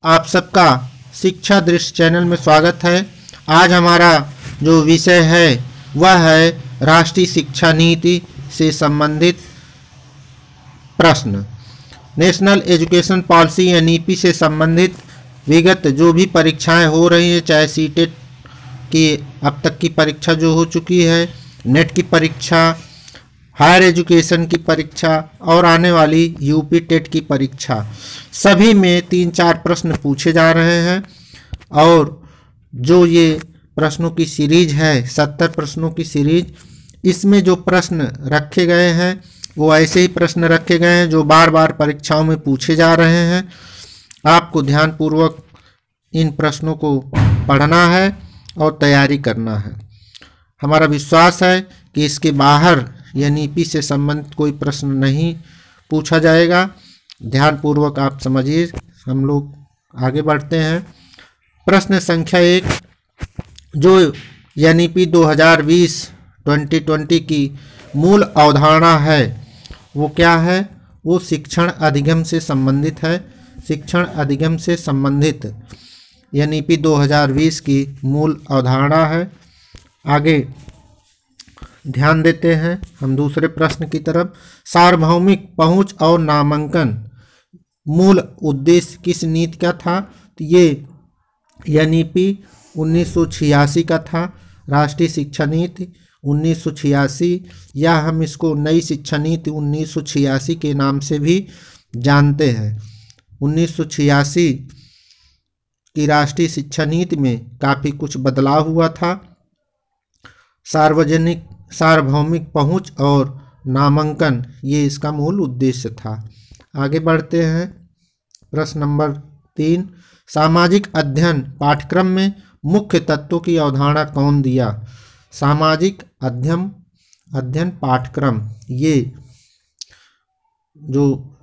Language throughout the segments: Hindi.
आप सबका शिक्षा दृश्य चैनल में स्वागत है। आज हमारा जो विषय है वह है राष्ट्रीय शिक्षा नीति से संबंधित प्रश्न। नेशनल एजुकेशन पॉलिसी एनईपी से संबंधित विगत जो भी परीक्षाएं हो रही हैं, चाहे सीटेट की अब तक की परीक्षा जो हो चुकी है, नेट की परीक्षा, हायर एजुकेशन की परीक्षा और आने वाली यूपी टेट की परीक्षा, सभी में 3-4 प्रश्न पूछे जा रहे हैं। और जो ये प्रश्नों की सीरीज है, 70 प्रश्नों की सीरीज, इसमें जो प्रश्न रखे गए हैं वो ऐसे ही प्रश्न रखे गए हैं जो बार बार परीक्षाओं में पूछे जा रहे हैं। आपको ध्यानपूर्वक इन प्रश्नों को पढ़ना है और तैयारी करना है। हमारा विश्वास है कि इसके बाहर एनईपी से संबंधित कोई प्रश्न नहीं पूछा जाएगा। ध्यानपूर्वक आप समझिए। हम लोग आगे बढ़ते हैं। प्रश्न संख्या 1, जो एनईपी 2020 की मूल अवधारणा है वो क्या है? वो शिक्षण अधिगम से संबंधित है। शिक्षण अधिगम से संबंधित एनईपी 2020 की मूल अवधारणा है। आगे ध्यान देते हैं हम दूसरे प्रश्न की तरफ। सार्वभौमिक पहुंच और नामांकन मूल उद्देश्य किस नीति का था? तो ये एनईपी 1986 का था, राष्ट्रीय शिक्षा नीति 1986, या हम इसको नई शिक्षा नीति 1986 के नाम से भी जानते हैं। 1986 की राष्ट्रीय शिक्षा नीति में काफ़ी कुछ बदलाव हुआ था। सार्वभौमिक पहुंच और नामांकन ये इसका मूल उद्देश्य था। आगे बढ़ते हैं। प्रश्न नंबर 3, सामाजिक अध्ययन पाठ्यक्रम में मुख्य तत्वों की अवधारणा कौन दिया? सामाजिक अध्ययन पाठ्यक्रम, ये जो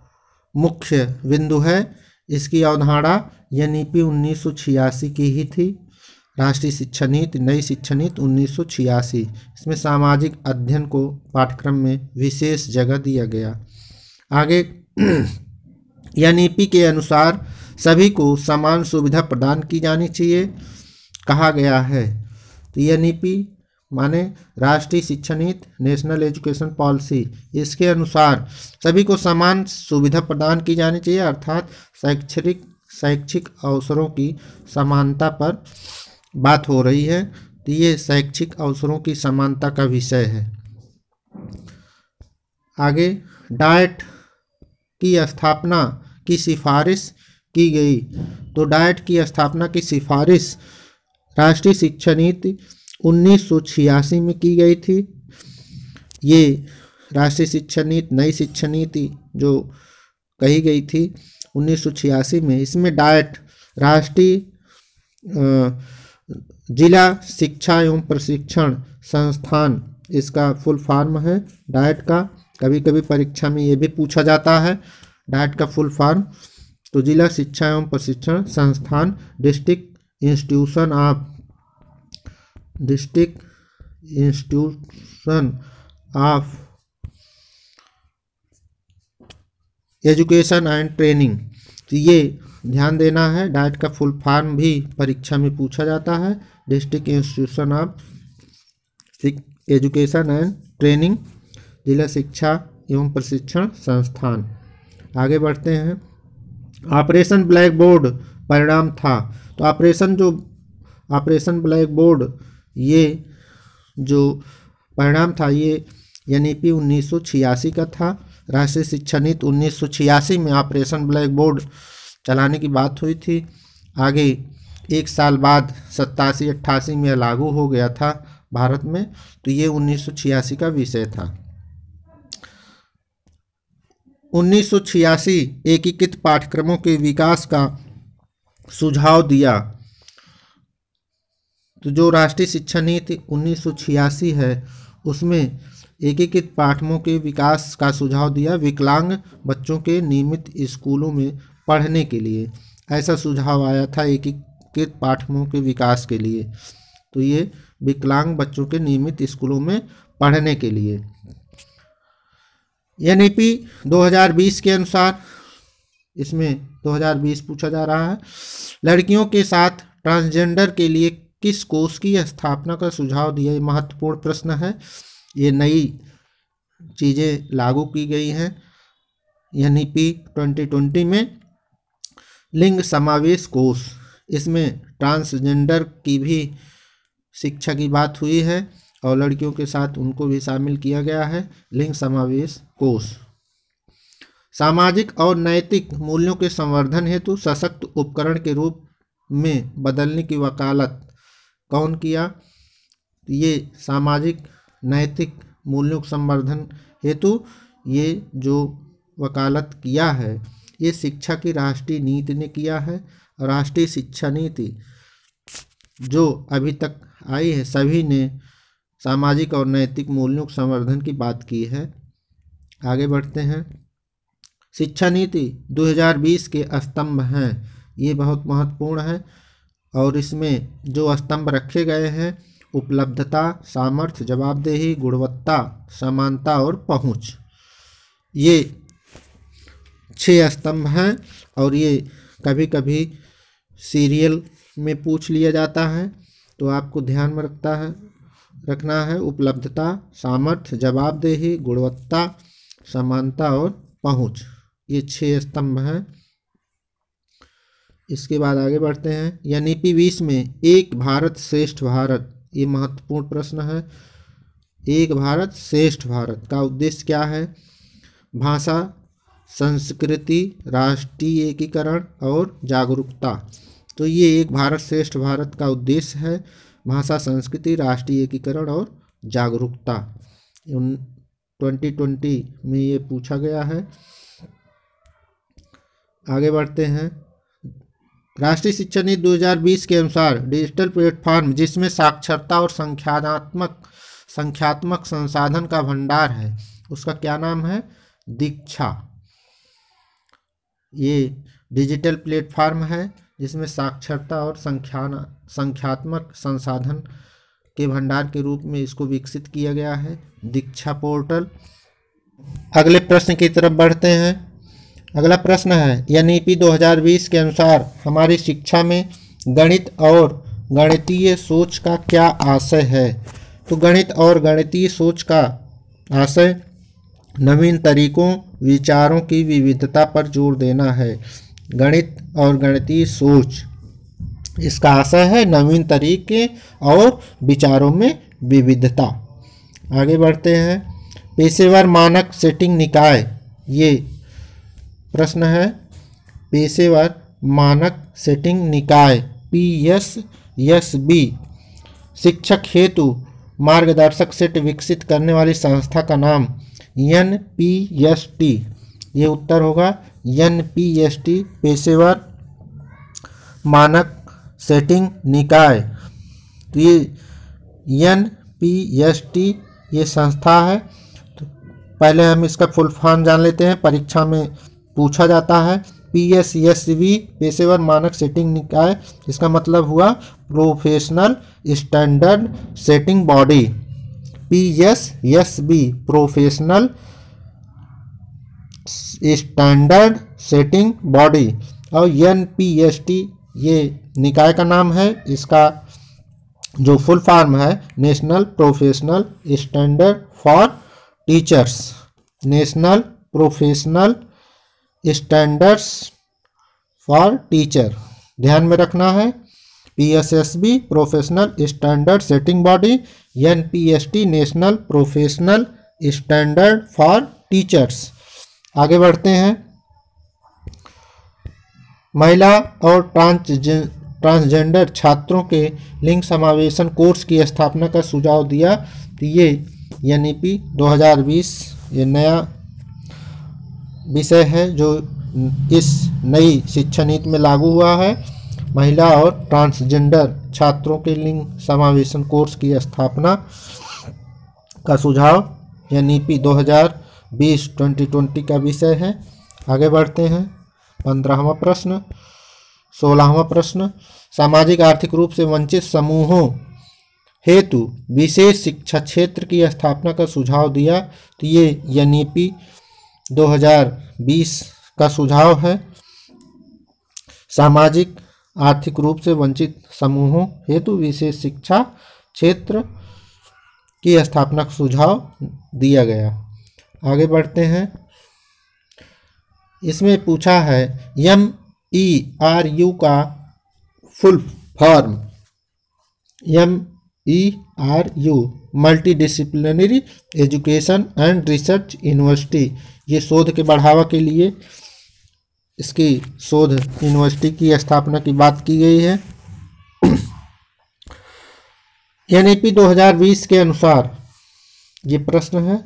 मुख्य बिंदु है इसकी अवधारणा एनईपी 1986 की ही थी। राष्ट्रीय शिक्षा नीति, नई शिक्षा नीति 1986, इसमें सामाजिक अध्ययन को पाठ्यक्रम में विशेष जगह दिया गया। आगे एनईपी के अनुसार सभी को समान सुविधा प्रदान की जानी चाहिए कहा गया है। तो एनईपी माने राष्ट्रीय शिक्षा नीति, नेशनल एजुकेशन पॉलिसी, इसके अनुसार सभी को समान सुविधा प्रदान की जानी चाहिए, अर्थात शैक्षिक अवसरों की समानता पर बात हो रही है। तो ये शैक्षिक अवसरों की समानता का विषय है। आगे डाइट की स्थापना की सिफारिश की गई। तो डाइट की स्थापना की सिफारिश राष्ट्रीय शिक्षा नीति 1986 में की गई थी। ये राष्ट्रीय शिक्षा नीति, नई शिक्षा नीति जो कही गई थी 1986 में, इसमें डाइट राष्ट्रीय जिला शिक्षा एवं प्रशिक्षण संस्थान, इसका फुल फॉर्म है डाइट का। कभी कभी परीक्षा में ये भी पूछा जाता है डाइट का फुल फॉर्म। तो जिला शिक्षा एवं प्रशिक्षण संस्थान, district institution of education and training. तो ये ध्यान देना है, डाइट का फुल फॉर्म भी परीक्षा में पूछा जाता है। District institution of education and training, जिला शिक्षा एवं प्रशिक्षण संस्थान। आगे बढ़ते हैं। ऑपरेशन ब्लैक बोर्ड परिणाम था। तो ऑपरेशन ब्लैक बोर्ड ये जो परिणाम था ये एनईपी 1986 का था। राष्ट्रीय शिक्षा नीति 1986 में ऑपरेशन ब्लैक बोर्ड चलाने की बात हुई थी। आगे एक साल बाद 87-88 में लागू हो गया था भारत में। तो ये 1986 का विषय था। 1986 एकीकृत पाठ्यक्रमों के विकास का सुझाव दिया। तो जो राष्ट्रीय शिक्षा नीति 1986 है उसमें एकीकृत पाठ्यक्रमों के विकास का सुझाव दिया विकलांग बच्चों के नियमित स्कूलों में पढ़ने के लिए। ऐसा सुझाव आया था एकीकृत पाठ्यक्रमों के विकास के लिए। तो ये विकलांग बच्चों के नियमित स्कूलों में पढ़ने के लिए। एनईपी 2020 के अनुसार इसमें 2020 पूछा जा रहा है। लड़कियों के साथ ट्रांसजेंडर के लिए किस कोष की स्थापना का सुझाव दिया? ये महत्वपूर्ण प्रश्न है। ये नई चीज़ें लागू की गई हैं NEP 2020 में। लिंग समावेश कोष, इसमें ट्रांसजेंडर की भी शिक्षा की बात हुई है और लड़कियों के साथ उनको भी शामिल किया गया है। लिंग समावेश कोष। सामाजिक और नैतिक मूल्यों के संवर्धन हेतु सशक्त उपकरण के रूप में बदलने की वकालत कौन किया? ये सामाजिक नैतिक मूल्यों के संवर्धन हेतु ये जो वकालत किया है ये शिक्षा की राष्ट्रीय नीति ने किया है। राष्ट्रीय शिक्षा नीति जो अभी तक आई है सभी ने सामाजिक और नैतिक मूल्यों के संवर्धन की बात की है। आगे बढ़ते हैं। शिक्षा नीति 2020 के स्तंभ हैं, ये बहुत महत्वपूर्ण है और इसमें जो स्तंभ रखे गए हैं उपलब्धता, सामर्थ्य, जवाबदेही, गुणवत्ता, समानता और पहुंच, ये 6 स्तंभ हैं और ये कभी कभी सीरियल में पूछ लिया जाता है तो आपको ध्यान में रखना है उपलब्धता, सामर्थ्य, जवाबदेही, गुणवत्ता, समानता और पहुंच, ये 6 स्तंभ हैं। इसके बाद आगे बढ़ते हैं। NEP 20 में एक भारत श्रेष्ठ भारत, ये महत्वपूर्ण प्रश्न है। एक भारत श्रेष्ठ भारत का उद्देश्य क्या है? भाषा, संस्कृति, राष्ट्रीय एकीकरण और जागरूकता। तो ये एक भारत श्रेष्ठ भारत का उद्देश्य है। भाषा, संस्कृति, राष्ट्रीय एकीकरण और जागरूकता 2020 में ये पूछा गया है। आगे बढ़ते हैं। राष्ट्रीय शिक्षा नीति 2020 के अनुसार डिजिटल प्लेटफॉर्म जिसमें साक्षरता और संख्यात्मक संसाधन का भंडार है उसका क्या नाम है? दीक्षा। ये डिजिटल प्लेटफॉर्म है जिसमें साक्षरता और संख्यात्मक संसाधन के भंडार के रूप में इसको विकसित किया गया है, दीक्षा पोर्टल। अगले प्रश्न की तरफ बढ़ते हैं। अगला प्रश्न है NEP 2020 के अनुसार हमारी शिक्षा में गणित और गणितीय सोच का क्या आशय है? तो गणित और गणितीय सोच का आशय नवीन तरीकों, विचारों की विविधता पर जोर देना है। गणित और गणितीय सोच, इसका आशय है नवीन तरीके और विचारों में विविधता। आगे बढ़ते हैं। पेशेवर मानक सेटिंग निकाय, ये प्रश्न है। पेशेवर मानक सेटिंग निकाय PSSB शिक्षक हेतु मार्गदर्शक सेट विकसित करने वाली संस्था का नाम NPST, ये उत्तर होगा NPST, पेशेवर मानक सेटिंग निकाय। तो ये NPST ये संस्था है। तो पहले हम इसका फुल फॉर्म जान लेते हैं, परीक्षा में पूछा जाता है। PSSB पेशेवर मानक सेटिंग निकाय, इसका मतलब हुआ professional standard setting body. PSSB professional standard setting body और NPST ये निकाय का नाम है। इसका जो फुल फॉर्म है national professional standard for teachers, national professional standards for teacher, ध्यान में रखना है। PSSB professional standard setting body, NPST national professional standard for teachers. आगे बढ़ते हैं। महिला और ट्रांसजेंडर छात्रों के लिंग समावेशन कोर्स की स्थापना का सुझाव दिया। तो ये NEP 2020 ये नया विषय है जो इस नई शिक्षा नीति में लागू हुआ है। महिला और ट्रांसजेंडर छात्रों के लिंग समावेशन कोर्स की स्थापना का सुझाव NEP 2020 का विषय है। आगे बढ़ते हैं। 15वां प्रश्न। 16वां प्रश्न, सामाजिक आर्थिक रूप से वंचित समूहों हेतु विशेष शिक्षा क्षेत्र की स्थापना का सुझाव दिया। तो ये NEP 2020 का सुझाव है। सामाजिक आर्थिक रूप से वंचित समूहों हेतु विशेष शिक्षा क्षेत्र की स्थापना का सुझाव दिया गया। आगे बढ़ते हैं। इसमें पूछा है MERU का full form. MERU multi disciplinary education and research university, ये शोध के बढ़ावा के लिए इसकी शोध यूनिवर्सिटी की स्थापना की बात की गई है। NEP 2020 के अनुसार ये प्रश्न है,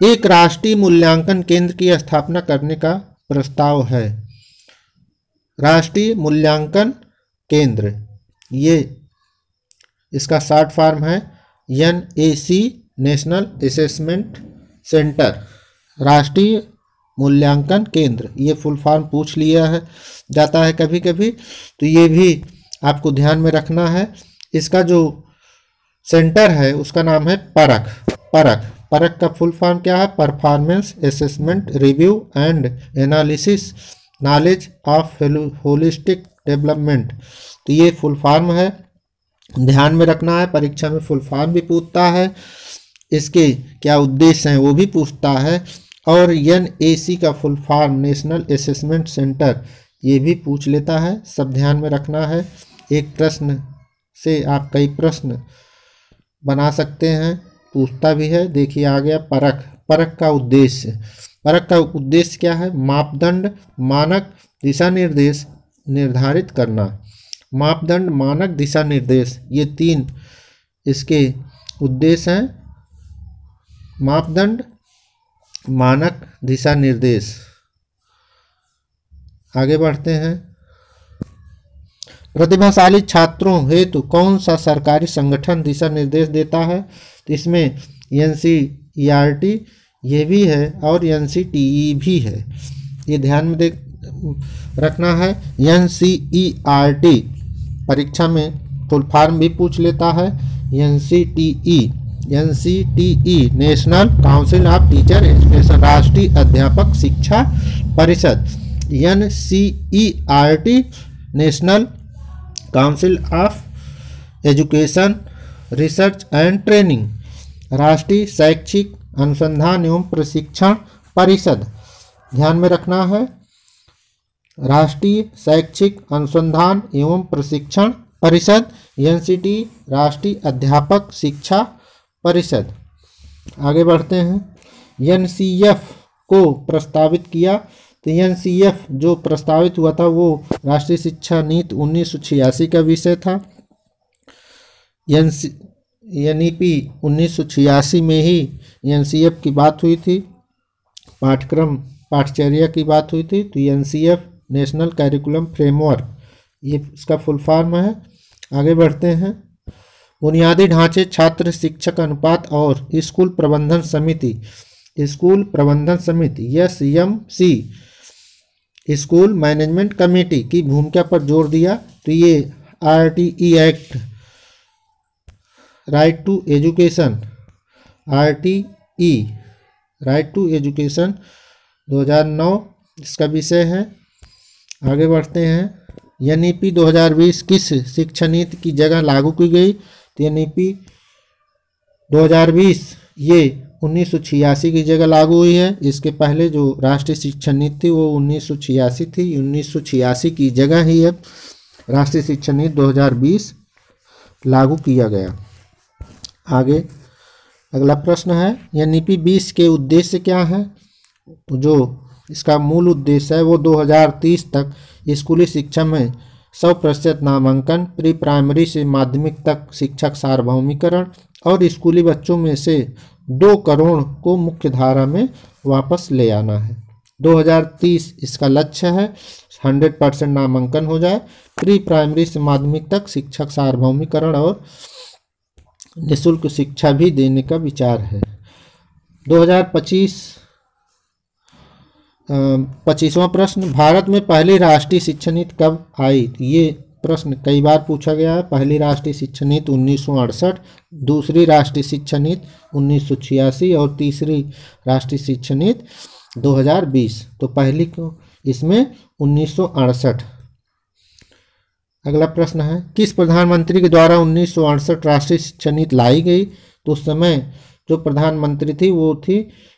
एक राष्ट्रीय मूल्यांकन केंद्र की स्थापना करने का प्रस्ताव है। राष्ट्रीय मूल्यांकन केंद्र, ये इसका शॉर्ट फॉर्म है NAC, नेशनल असेसमेंट सेंटर। राष्ट्रीय मूल्यांकन केंद्र, ये फुल फॉर्म पूछ लिया है जाता है कभी कभी, तो ये भी आपको ध्यान में रखना है। इसका जो सेंटर है उसका नाम है परख का फुल फॉर्म क्या है? Performance assessment review and analysis knowledge of holistic development. तो ये फुल फॉर्म है, ध्यान में रखना है। परीक्षा में फुल फॉर्म भी पूछता है, इसके क्या उद्देश्य हैं वो भी पूछता है, और NAC का full form national assessment centre, ये भी पूछ लेता है। सब ध्यान में रखना है। एक प्रश्न से आप कई प्रश्न बना सकते हैं, पूछता भी है। देखिए आ गया परख का उद्देश्य। परख का उद्देश्य क्या है? मापदंड, मानक, दिशा निर्देश निर्धारित करना। मापदंड, मानक, दिशा निर्देश, ये 3 इसके उद्देश्य हैं। मापदंड, मानक, दिशा निर्देश। आगे बढ़ते हैं। प्रतिभाशाली छात्रों हेतु कौन सा सरकारी संगठन दिशा निर्देश देता है? तो इसमें NCERT ये भी है और NCTE भी है, ये ध्यान में रखना है। NCERT परीक्षा में फुल फॉर्म भी पूछ लेता है। NCTE national council of teacher education, राष्ट्रीय अध्यापक शिक्षा परिषद। NCERT national council of education research and training, राष्ट्रीय शैक्षिक अनुसंधान एवं प्रशिक्षण परिषद। ध्यान में रखना है, राष्ट्रीय शैक्षिक अनुसंधान एवं प्रशिक्षण परिषद। NCT राष्ट्रीय अध्यापक शिक्षा परिषद। आगे बढ़ते हैं। NCF को प्रस्तावित किया, तो NCF जो प्रस्तावित हुआ था वो राष्ट्रीय शिक्षा नीति 1986 का विषय था। NEP 1986 में ही NCF की बात हुई थी, पाठचर्या की बात हुई थी। तो NCF नेशनल करिकुलम फ्रेमवर्क, ये इसका फुल फॉर्म है। आगे बढ़ते हैं। बुनियादी ढांचे, छात्र शिक्षक अनुपात और स्कूल प्रबंधन समिति, SMC स्कूल मैनेजमेंट कमेटी की भूमिका पर जोर दिया। तो ये RTE act, right to education, RTE right to education 2009 इसका विषय है। आगे बढ़ते हैं। NEP 2020 किस शिक्षा नीति की जगह लागू की गई? तो NEP 2020 ये 1986 की जगह लागू हुई है। इसके पहले जो राष्ट्रीय शिक्षा नीति थी वो 1986 थी। 1986 की जगह ही अब राष्ट्रीय शिक्षा नीति 2020 लागू किया गया। आगे अगला प्रश्न है, NEP 20 के उद्देश्य क्या है? जो इसका मूल उद्देश्य है वो 2030 तक स्कूली शिक्षा में 100% नामांकन, प्री प्राइमरी से माध्यमिक तक शिक्षक सार्वभौमिकरण और स्कूली बच्चों में से 2 करोड़ को मुख्य धारा में वापस ले आना है। 2030 इसका लक्ष्य है 100% नामांकन हो जाए, प्री प्राइमरी से माध्यमिक तक शिक्षक सार्वभौमिकरण और निःशुल्क शिक्षा भी देने का विचार है। 25वां प्रश्न, भारत में पहली राष्ट्रीय शिक्षा नीति कब आई? ये प्रश्न कई बार पूछा गया है। पहली राष्ट्रीय शिक्षा नीति 1968, दूसरी राष्ट्रीय शिक्षा नीति 1986 और तीसरी राष्ट्रीय शिक्षा नीति 2020। तो पहली को इसमें 1968। अगला प्रश्न है, किस प्रधानमंत्री के द्वारा 1968 राष्ट्रीय शिक्षा नीति लाई गई? तो उस समय जो प्रधानमंत्री थी वो थी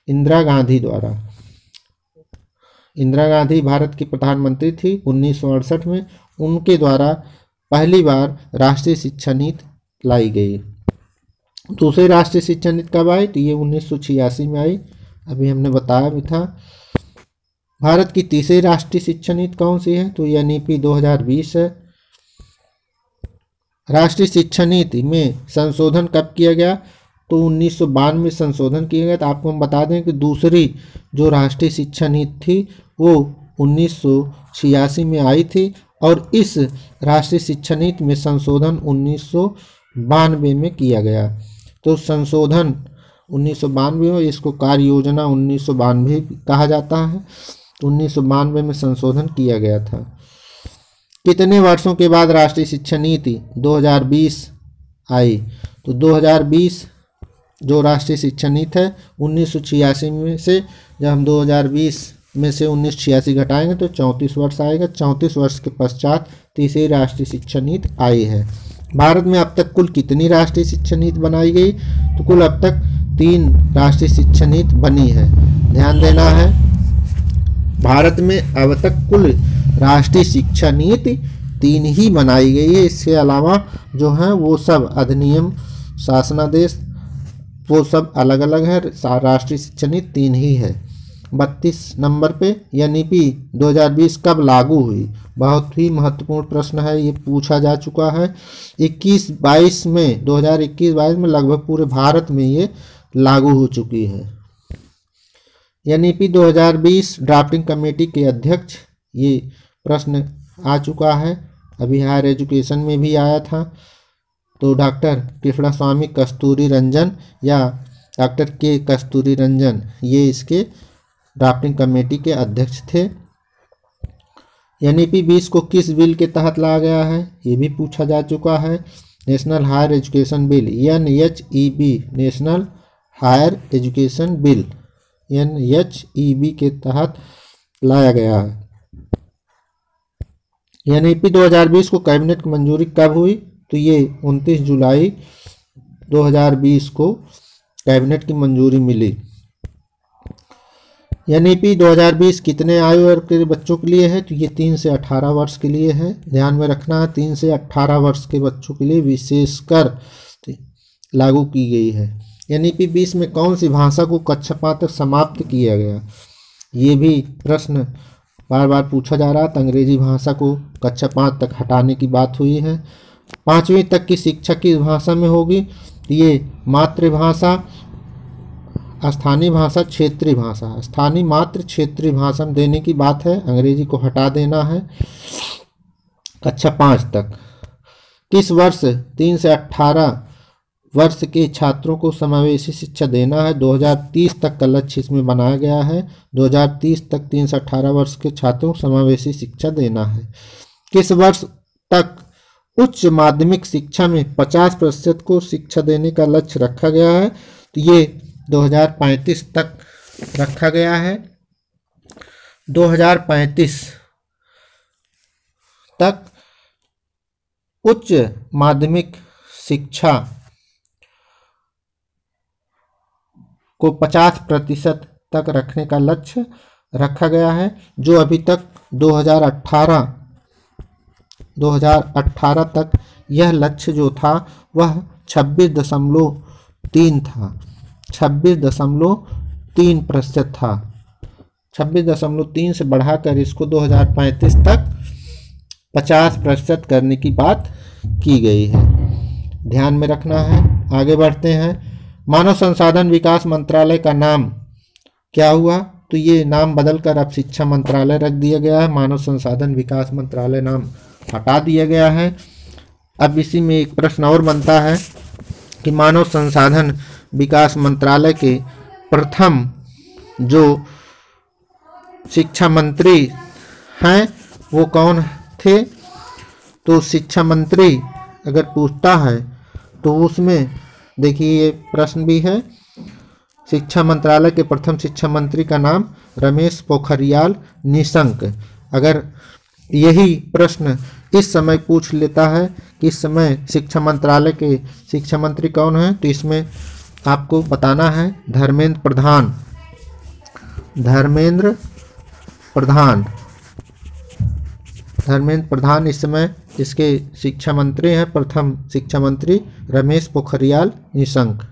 इंदिरा गांधी द्वारा। इंदिरा गांधी भारत की प्रधानमंत्री थी 1968 में, उनके द्वारा पहली बार राष्ट्रीय शिक्षा नीति लाई गई। दूसरी राष्ट्रीय शिक्षा नीति कब आई? तो ये 1986 में आई, अभी हमने बताया भी था। भारत की तीसरी राष्ट्रीय शिक्षा नीति कौन सी है? तो NEP 2020 है। राष्ट्रीय शिक्षा नीति में संशोधन कब किया गया? तो 1992 में संशोधन किया गया। तो आपको हम बता दें कि दूसरी जो राष्ट्रीय शिक्षा नीति थी वो 1986 में आई थी, और इस राष्ट्रीय शिक्षा नीति में संशोधन 1992 में किया गया। तो संशोधन 1992 में, इसको कार्य योजना 1992 कहा जाता है। 1992 में संशोधन किया गया था। कितने वर्षों के बाद राष्ट्रीय शिक्षा नीति 2020 आई? तो 2020 जो राष्ट्रीय शिक्षा नीति है 1986 में से जब हम 2020 में से 1986 घटाएंगे तो 34 वर्ष आएगा। 34 वर्ष के पश्चात तीसरी राष्ट्रीय शिक्षा नीति आई है। भारत में अब तक कुल कितनी राष्ट्रीय शिक्षा नीति बनाई गई? तो कुल अब तक 3 राष्ट्रीय शिक्षा नीति बनी है। ध्यान देना है, भारत में अब तक कुल राष्ट्रीय शिक्षा नीति 3 ही बनाई गई है। इसके अलावा जो है वो सब अधिनियम, शासनादेश, वो सब अलग अलग है। राष्ट्रीय शिक्षा नीति 3 ही है। 32 नंबर पे NEP 2020 कब लागू हुई? बहुत ही महत्वपूर्ण प्रश्न है, ये पूछा जा चुका है। 21-22 में 2021-22 में लगभग पूरे भारत में ये लागू हो चुकी है। NEP 2020 ड्राफ्टिंग कमेटी के अध्यक्ष, ये प्रश्न आ चुका है, अभी हायर एजुकेशन में भी आया था। तो डॉक्टर कृष्णस्वामी कस्तूरी रंजन या डॉक्टर के कस्तूरी रंजन, ये इसके ड्राफ्टिंग कमेटी के अध्यक्ष थे। NEP 20 को किस बिल के तहत लाया गया है? ये भी पूछा जा चुका है। National higher education bill, NHEB, national higher education bill, NHEB के तहत लाया गया है। NEP 2020 को कैबिनेट की मंजूरी कब हुई? तो ये 29 जुलाई 2020 को कैबिनेट की मंजूरी मिली। NEP 2020 कितने आयु वर्ग के बच्चों के लिए है? तो ये 3 से 18 वर्ष के लिए है। ध्यान में रखना है, 3 से 18 वर्ष के बच्चों के लिए विशेषकर लागू की गई है। NEP 20 में कौन सी भाषा को कक्षा 5 तक समाप्त किया गया? ये भी प्रश्न बार बार पूछा जा रहा है। अंग्रेजी भाषा को कक्षा 5 तक हटाने की बात हुई है। 5वीं तक की शिक्षा किस भाषा में होगी? ये मातृभाषा, स्थानीय भाषा, क्षेत्रीय भाषा, स्थानीय मातृ क्षेत्रीय भाषा में देने की बात है। अंग्रेजी को हटा देना है कक्षा 5 तक। किस वर्ष 3 से 18 वर्ष के छात्रों को समावेशी शिक्षा देना है? 2030 तक का लक्ष्य इसमें बनाया गया है। 2030 तक 3 से 18 वर्ष के छात्रों को समावेशी शिक्षा देना है। किस वर्ष तक उच्च माध्यमिक शिक्षा में 50% को शिक्षा देने का लक्ष्य रखा गया है? तो ये 2035 तक रखा गया है। 2035 तक उच्च माध्यमिक शिक्षा को 50% तक रखने का लक्ष्य रखा गया है, जो अभी तक 2018 तक यह लक्ष्य जो था वह 26.3 था। 26.3% था। 26.3 से बढ़ाकर इसको 2035 तक 50% करने की बात की गई है। ध्यान में रखना है। आगे बढ़ते हैं। मानव संसाधन विकास मंत्रालय का नाम क्या हुआ? तो ये नाम बदलकर अब शिक्षा मंत्रालय रख दिया गया है। मानव संसाधन विकास मंत्रालय नाम हटा दिया गया है। अब इसी में एक प्रश्न और बनता है कि मानव संसाधन विकास मंत्रालय के प्रथम जो शिक्षा मंत्री हैं वो कौन थे? तो शिक्षा मंत्री अगर पूछता है तो उसमें देखिए ये प्रश्न भी है। शिक्षा मंत्रालय के प्रथम शिक्षा मंत्री का नाम रमेश पोखरियाल निशंक। अगर यही प्रश्न इस समय पूछ लेता है कि इस समय शिक्षा मंत्रालय के शिक्षा मंत्री कौन है, तो इसमें आपको बताना है धर्मेंद्र प्रधान। धर्मेंद्र प्रधान इस समय इसके शिक्षा मंत्री हैं, प्रथम शिक्षा मंत्री रमेश पोखरियाल निशंक।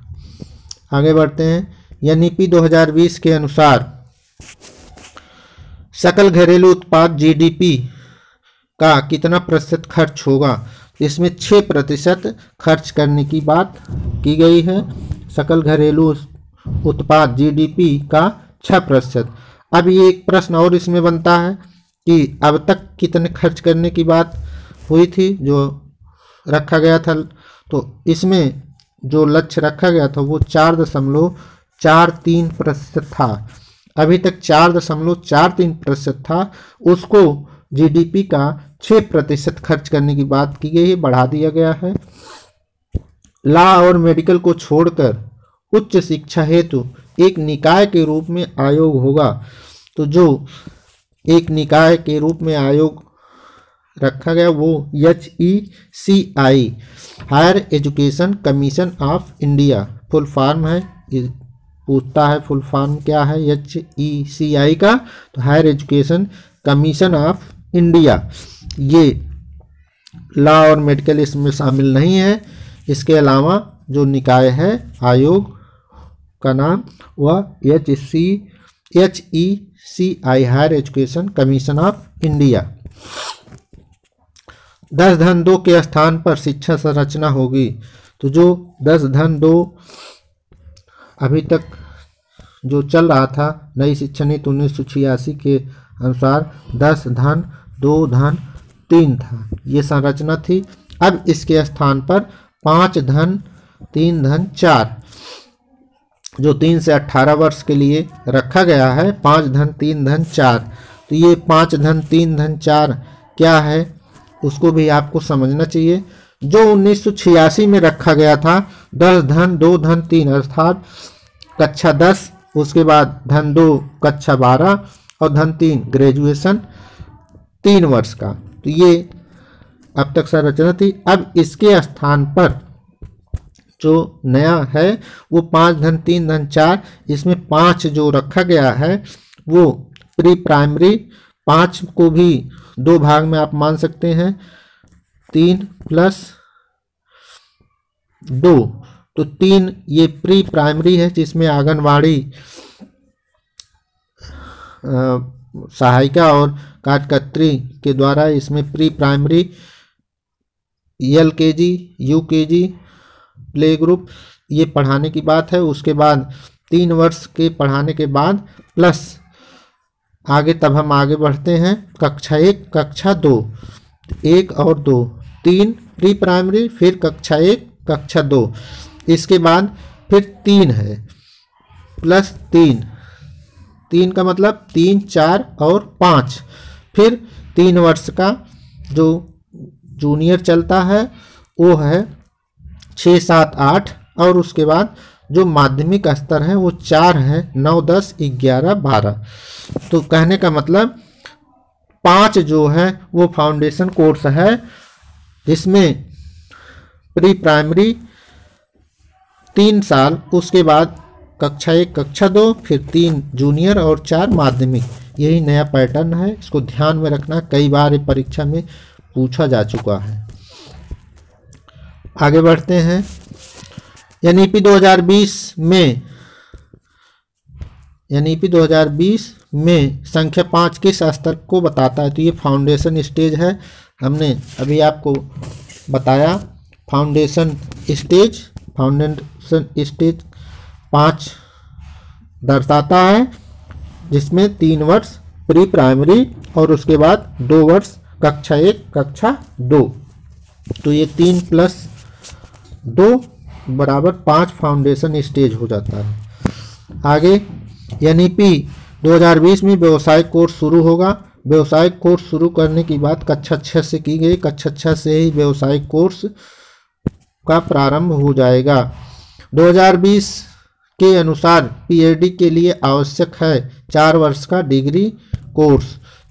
आगे बढ़ते हैं। एनईपी 2020 के अनुसार सकल घरेलू उत्पाद जीडीपी का कितना प्रतिशत खर्च होगा? इसमें 6% खर्च करने की बात की गई है। सकल घरेलू उत्पाद जीडीपी का 6%। अब ये एक प्रश्न और इसमें बनता है कि अब तक कितने खर्च करने की बात हुई थी जो रखा गया था, तो इसमें जो लक्ष्य रखा गया था वो 4.43% था। अभी तक 4.43% था, उसको जीडीपी का 6% खर्च करने की बात की गई है, बढ़ा दिया गया है। लॉ और मेडिकल को छोड़कर उच्च शिक्षा हेतु एक निकाय के रूप में आयोग होगा। तो जो एक निकाय के रूप में आयोग रखा गया वो HECI higher education commission of India full form है। पूछता है फुल फॉर्म क्या है HECI का, तो higher education commission of India. ये लॉ और मेडिकल इसमें शामिल नहीं है। इसके अलावा जो निकाय है आयोग का नाम वह HECI higher education commission of India. 10(2) के स्थान पर शिक्षा संरचना होगी। तो जो 10(2) अभी तक जो चल रहा था नई शिक्षा नीति 1986 के अनुसार 10(2)(3) था, ये संरचना थी। अब इसके स्थान पर 5(3)(4) जो 3 से 18 वर्ष के लिए रखा गया है, 5(3)(4। तो ये 5(3)(4) क्या है उसको भी आपको समझना चाहिए। जो 1986 में रखा गया था 10(2)(3 अर्थात कक्षा 10, उसके बाद (2) कक्षा 12 और (3) ग्रेजुएशन 3 वर्ष का। तो ये अब तक संरचना थी। अब इसके स्थान पर जो नया है वो 5(3)(4, इसमें 5 जो रखा गया है वो प्री प्राइमरी, 5 को भी 2 भाग में आप मान सकते हैं, 3+2। तो 3 ये प्री प्राइमरी है जिसमें आंगनवाड़ी सहायिका और कार्यकर्त्री के द्वारा इसमें pre primary, LKG, UKG, play group ये पढ़ाने की बात है। उसके बाद 3 वर्ष के पढ़ाने के बाद प्लस आगे तब हम आगे बढ़ते हैं कक्षा 1 कक्षा 2, 1 और 2, 3 प्री प्राइमरी, फिर कक्षा 1 कक्षा 2, इसके बाद फिर 3 है प्लस 3 का मतलब 3, 4 और 5, फिर 3 वर्ष का जो जूनियर चलता है वो है 6, 7, 8 और उसके बाद जो माध्यमिक स्तर है वो 4 है, 9, 10, 11, 12। तो कहने का मतलब 5 जो है वो फाउंडेशन कोर्स है जिसमें प्री प्राइमरी 3 साल, उसके बाद कक्षा 1 कक्षा 2, फिर 3 जूनियर और 4 माध्यमिक। यही नया पैटर्न है, इसको ध्यान में रखना, कई बार परीक्षा में पूछा जा चुका है। आगे बढ़ते हैं। एनईपी 2020 में संख्या 5 किस स्तर को बताता है? तो ये फाउंडेशन स्टेज है। हमने अभी आपको बताया फाउंडेशन स्टेज 5 दर्शाता है जिसमें 3 वर्ष प्री प्राइमरी और उसके बाद 2 वर्ष कक्षा 1 कक्षा 2। तो ये 3+2 बराबर 5 फाउंडेशन स्टेज हो जाता है। आगे एनईपी 2020 में व्यवसायिक कोर्स शुरू होगा। व्यवसायिक कोर्स शुरू करने की बात कक्षा 6 से की गई। कक्षा 6 से ही व्यवसायिक कोर्स का प्रारंभ हो जाएगा। 2020 के अनुसार पीएचडी के लिए आवश्यक है 4 वर्ष का डिग्री कोर्स।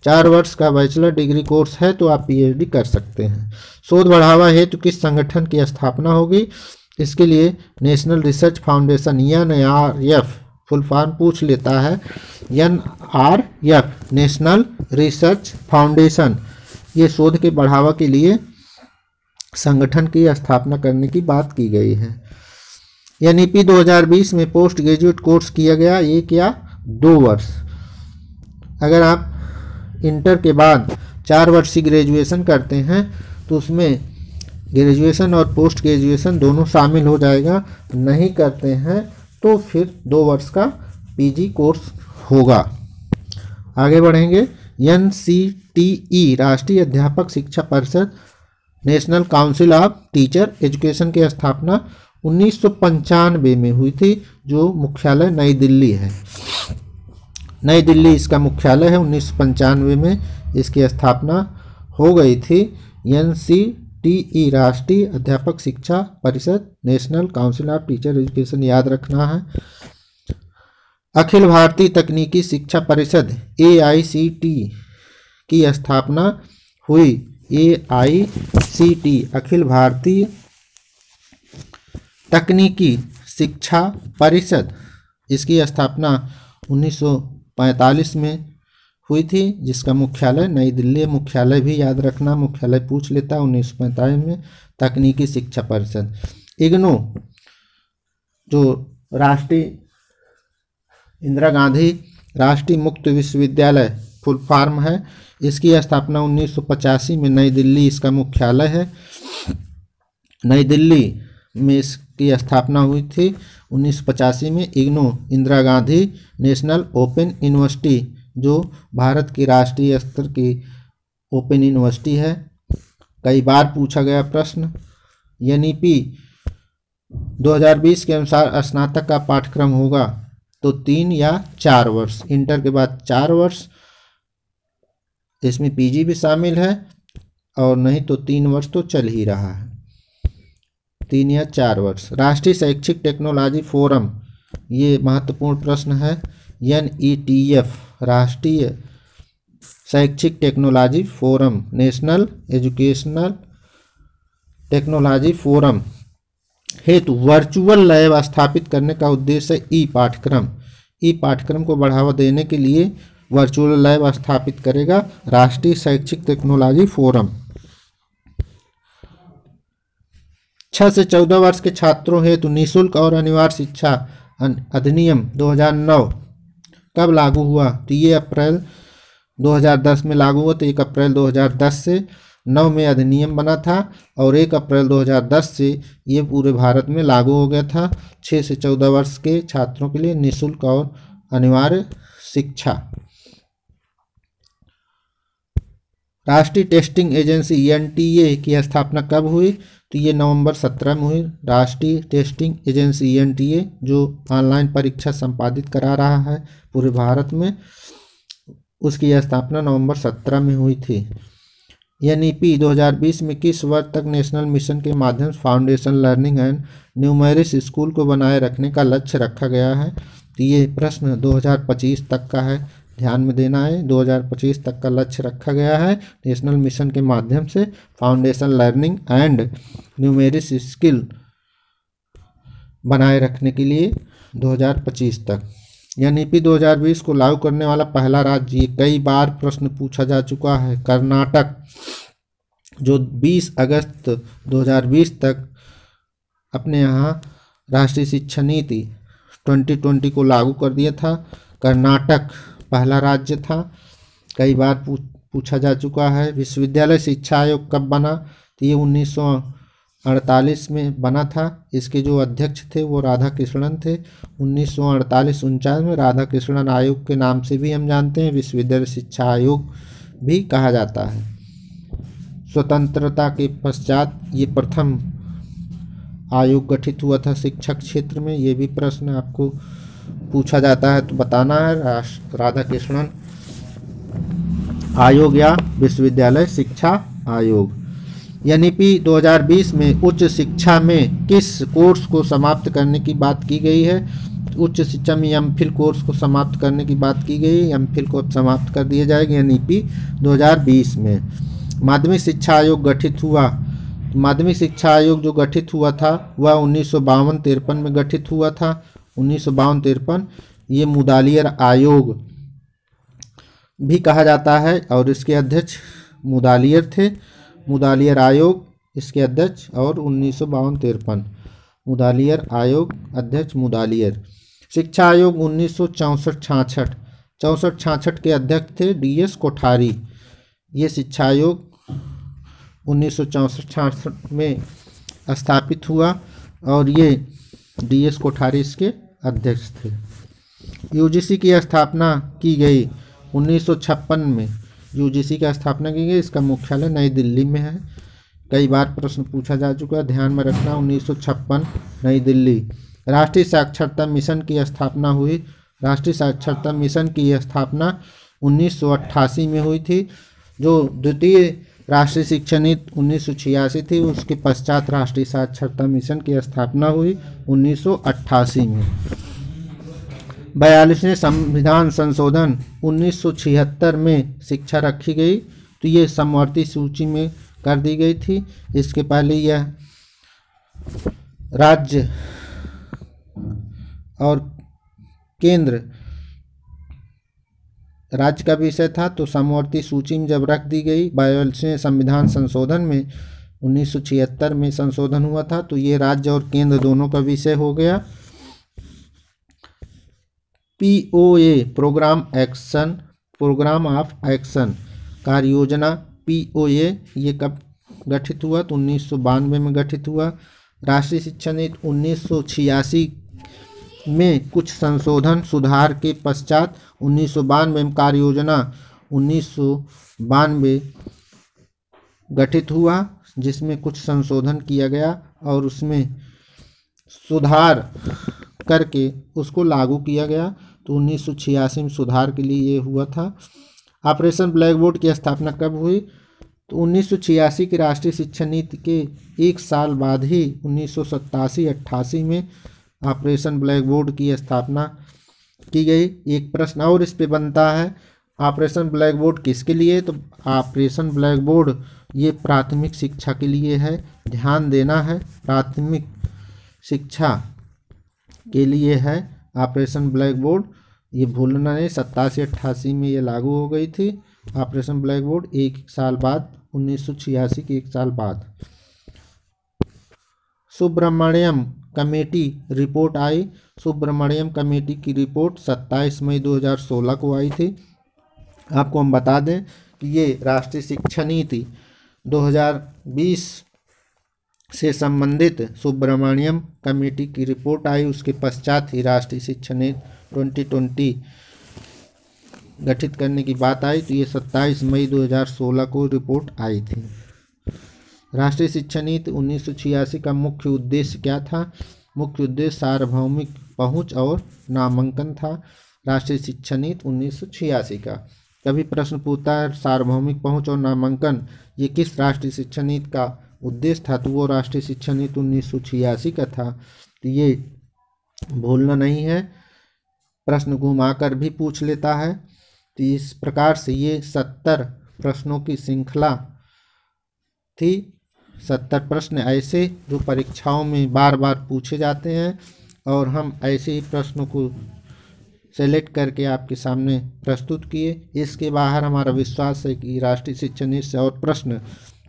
4 वर्ष का बैचलर डिग्री कोर्स है तो आप पीएचडी कर सकते हैं। शोध बढ़ावा हेतु किस संगठन की स्थापना होगी? इसके लिए national research foundation NRF full form पूछ लेता है। NRF नेशनल रिसर्च फाउंडेशन, ये शोध के बढ़ावा के लिए संगठन की स्थापना करने की बात की गई है। NEP 2020 में पोस्ट ग्रेजुएट कोर्स किया गया 1 या 2 वर्ष। अगर आप इंटर के बाद 4 वर्ष की ग्रेजुएशन करते हैं तो उसमें ग्रेजुएशन और पोस्ट ग्रेजुएशन दोनों शामिल हो जाएगा। नहीं करते हैं तो फिर 2 वर्ष का पीजी कोर्स होगा। आगे बढ़ेंगे। NCTE राष्ट्रीय अध्यापक शिक्षा परिषद national council of teacher education की स्थापना 1995 में हुई थी, जो मुख्यालय नई दिल्ली है। नई दिल्ली इसका मुख्यालय है। 1995 में इसकी स्थापना हो गई थी। NCTE राष्ट्रीय अध्यापक शिक्षा परिषद national council of teacher education याद रखना है। अखिल भारतीय तकनीकी शिक्षा परिषद AICT की स्थापना हुई। AICT अखिल भारतीय तकनीकी शिक्षा परिषद, इसकी स्थापना 1945 में हुई थी, जिसका मुख्यालय नई दिल्ली। मुख्यालय भी याद रखना, मुख्यालय पूछ लेता है। 1945 में तकनीकी शिक्षा परिषद। IGNOU जो राष्ट्रीय इंदिरा गांधी राष्ट्रीय मुक्त विश्वविद्यालय फुल फॉर्म है, इसकी स्थापना 1985 में नई दिल्ली इसका मुख्यालय है। नई दिल्ली में इसकी स्थापना हुई थी 1985 में। IGNOU Indira Gandhi national open university, जो भारत की राष्ट्रीय स्तर की ओपन यूनिवर्सिटी है। कई बार पूछा गया प्रश्न। NEP 2020 के अनुसार स्नातक का पाठ्यक्रम होगा तो 3 या 4 वर्ष। इंटर के बाद 4 वर्ष, इसमें पीजी भी शामिल है, और नहीं तो 3 वर्ष तो चल ही रहा है। 3 या 4 वर्ष। राष्ट्रीय शैक्षिक टेक्नोलॉजी फोरम, ये महत्वपूर्ण प्रश्न है। NETF राष्ट्रीय शैक्षिक technology forum national educational technology forum हेतु वर्चुअल लैब स्थापित करने का उद्देश्य ई पाठ्यक्रम को बढ़ावा देने के लिए वर्चुअल लैब स्थापित करेगा राष्ट्रीय शैक्षिक टेक्नोलॉजी फोरम। 6 से 14 वर्ष के छात्रों हेतु निःशुल्क और अनिवार्य शिक्षा अधिनियम 2009 कब लागू हुआ? तो ये अप्रैल 2010 में लागू हुआ। तो 1 अप्रैल 2010 से 9 में अधिनियम बना था, और 1 अप्रैल 2010 से ये पूरे भारत में लागू हो गया था। 6 से 14 वर्ष के छात्रों के लिए निःशुल्क और अनिवार्य शिक्षा। राष्ट्रीय टेस्टिंग एजेंसी NTA की स्थापना कब हुई? तो ये नवंबर 17 में हुई। राष्ट्रीय टेस्टिंग एजेंसी NTA जो ऑनलाइन परीक्षा संपादित करा रहा है पूरे भारत में, उसकी स्थापना नवंबर 17 में हुई थी। NEP 2020 में किस वर्ष तक नेशनल मिशन के माध्यम से foundation learning and numeric school को बनाए रखने का लक्ष्य रखा गया है? तो ये प्रश्न 2025 तक का है, ध्यान में देना है। 2025 तक का लक्ष्य रखा गया है नेशनल मिशन के माध्यम से foundation learning and numeric skill बनाए रखने के लिए 2025 तक। NEP 2020 को लागू करने वाला पहला राज्य, ये कई बार प्रश्न पूछा जा चुका है, कर्नाटक, जो 20 अगस्त 2020 तक अपने यहाँ राष्ट्रीय शिक्षा नीति 2020 को लागू कर दिया था। कर्नाटक पहला राज्य था, कई बार पूछा जा चुका है। विश्वविद्यालय शिक्षा आयोग कब बना? तो ये 1948 में बना था। इसके जो अध्यक्ष थे वो राधा कृष्णन थे। 1948-49 में राधा कृष्णन आयोग के नाम से भी हम जानते हैं, विश्वविद्यालय शिक्षा आयोग भी कहा जाता है। स्वतंत्रता के पश्चात ये प्रथम आयोग गठित हुआ था शिक्षा क्षेत्र में। ये भी प्रश्न आपको पूछा जाता है तो बताना है, राधा कृष्णन आयोग या विश्वविद्यालय शिक्षा आयोग। NEP 2020 में उच्च शिक्षा में किस कोर्स को समाप्त करने की बात की गई है? उच्च शिक्षा में एमफिल कोर्स को समाप्त करने की बात की गई। एमफिल को अब समाप्त कर दिया जाएगा एनईपी 2020 में। माध्यमिक शिक्षा आयोग गठित हुआ। माध्यमिक शिक्षा आयोग जो गठित हुआ था वह 1952-53 में गठित हुआ था। 1952-53 ये मुदालियर आयोग भी कहा जाता है और इसके अध्यक्ष मुदालियर थे। मुदालियर आयोग इसके अध्यक्ष और 1952-53 मुदालियर आयोग अध्यक्ष मुदालियर। शिक्षा आयोग 1964-66 64-66 के अध्यक्ष थे डीएस कोठारी। ये शिक्षा आयोग 1964-66 में स्थापित हुआ और ये डीएस कोठारी इसके अध्यक्ष थे। यूजीसी की स्थापना की गई 1956 में। यूजीसी की स्थापना की गई, इसका मुख्यालय नई दिल्ली में है। कई बार प्रश्न पूछा जा चुका है, ध्यान में रखना। 1956 नई दिल्ली। राष्ट्रीय साक्षरता मिशन की स्थापना हुई। राष्ट्रीय साक्षरता मिशन की स्थापना 1988 में हुई थी। जो द्वितीय राष्ट्रीय शिक्षा नीति 1986 थी, उसके पश्चात राष्ट्रीय साक्षरता मिशन की स्थापना हुई 1988 में। 42वें संविधान संशोधन 1976 में शिक्षा रखी गई, तो ये समवर्ती सूची में कर दी गई थी। इसके पहले यह राज्य और केंद्र राज्य का विषय था, तो समवर्ती सूची में जब रख दी गई 42वें संविधान संशोधन में 1976 में संशोधन हुआ था, तो ये राज्य और केंद्र दोनों का विषय हो गया। पीओए प्रोग्राम ऑफ एक्शन कार्य योजना पीओए ये कब गठित हुआ? तो 1992 में गठित हुआ। राष्ट्रीय शिक्षा नीति 1986 में कुछ संशोधन सुधार के पश्चात 1992 में कार्य योजना 1992 गठित हुआ, जिसमें कुछ संशोधन किया गया और उसमें सुधार करके उसको लागू किया गया। तो 1986 में सुधार के लिए ये हुआ था। ऑपरेशन ब्लैक बोर्ड की स्थापना कब हुई? तो 1986 की राष्ट्रीय शिक्षा नीति के एक साल बाद ही 1987-88 में ऑपरेशन ब्लैक बोर्ड की स्थापना की गई। एक प्रश्न और इस पे बनता है, ऑपरेशन ब्लैक बोर्ड किसके लिए? तो ऑपरेशन ब्लैक बोर्ड ये प्राथमिक शिक्षा के लिए है, ध्यान देना है, प्राथमिक शिक्षा के लिए है ऑपरेशन ब्लैक बोर्ड, ये भूलना नहीं। 87-88 में ये लागू हो गई थी ऑपरेशन ब्लैक बोर्ड, एक साल बाद 1986 के एक साल बाद। सुब्रमण्यम कमेटी रिपोर्ट आई। सुब्रमण्यम कमेटी की रिपोर्ट 27 मई 2016 को आई थी। आपको हम बता दें कि ये राष्ट्रीय शिक्षा नीति 2020 से संबंधित सुब्रमण्यम कमेटी की रिपोर्ट आई, उसके पश्चात ही राष्ट्रीय शिक्षा नीति 2020 गठित करने की बात आई। तो ये 27 मई 2016 को रिपोर्ट आई थी। राष्ट्रीय शिक्षा नीति 1986 का मुख्य उद्देश्य क्या था? मुख्य उद्देश्य सार्वभौमिक पहुंच और नामांकन था। राष्ट्रीय शिक्षा नीति 1986 का कभी प्रश्न पूछता है सार्वभौमिक पहुंच और नामांकन ये किस राष्ट्रीय शिक्षा नीति का उद्देश्य था? तो वो राष्ट्रीय शिक्षा नीति 1986 का था। तो ये भूलना नहीं है, प्रश्न घुमाकर भी पूछ लेता है। तो इस प्रकार से ये 70 प्रश्नों की श्रृंखला थी। 70 प्रश्न ऐसे जो परीक्षाओं में बार बार पूछे जाते हैं और हम ऐसे ही प्रश्नों को सेलेक्ट करके आपके सामने प्रस्तुत किए। इसके बाहर हमारा विश्वास है कि राष्ट्रीय शिक्षा नीति से और प्रश्न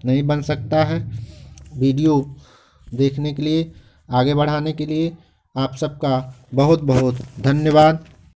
नहीं बन सकता है। वीडियो देखने के लिए, आगे बढ़ाने के लिए आप सबका बहुत बहुत धन्यवाद।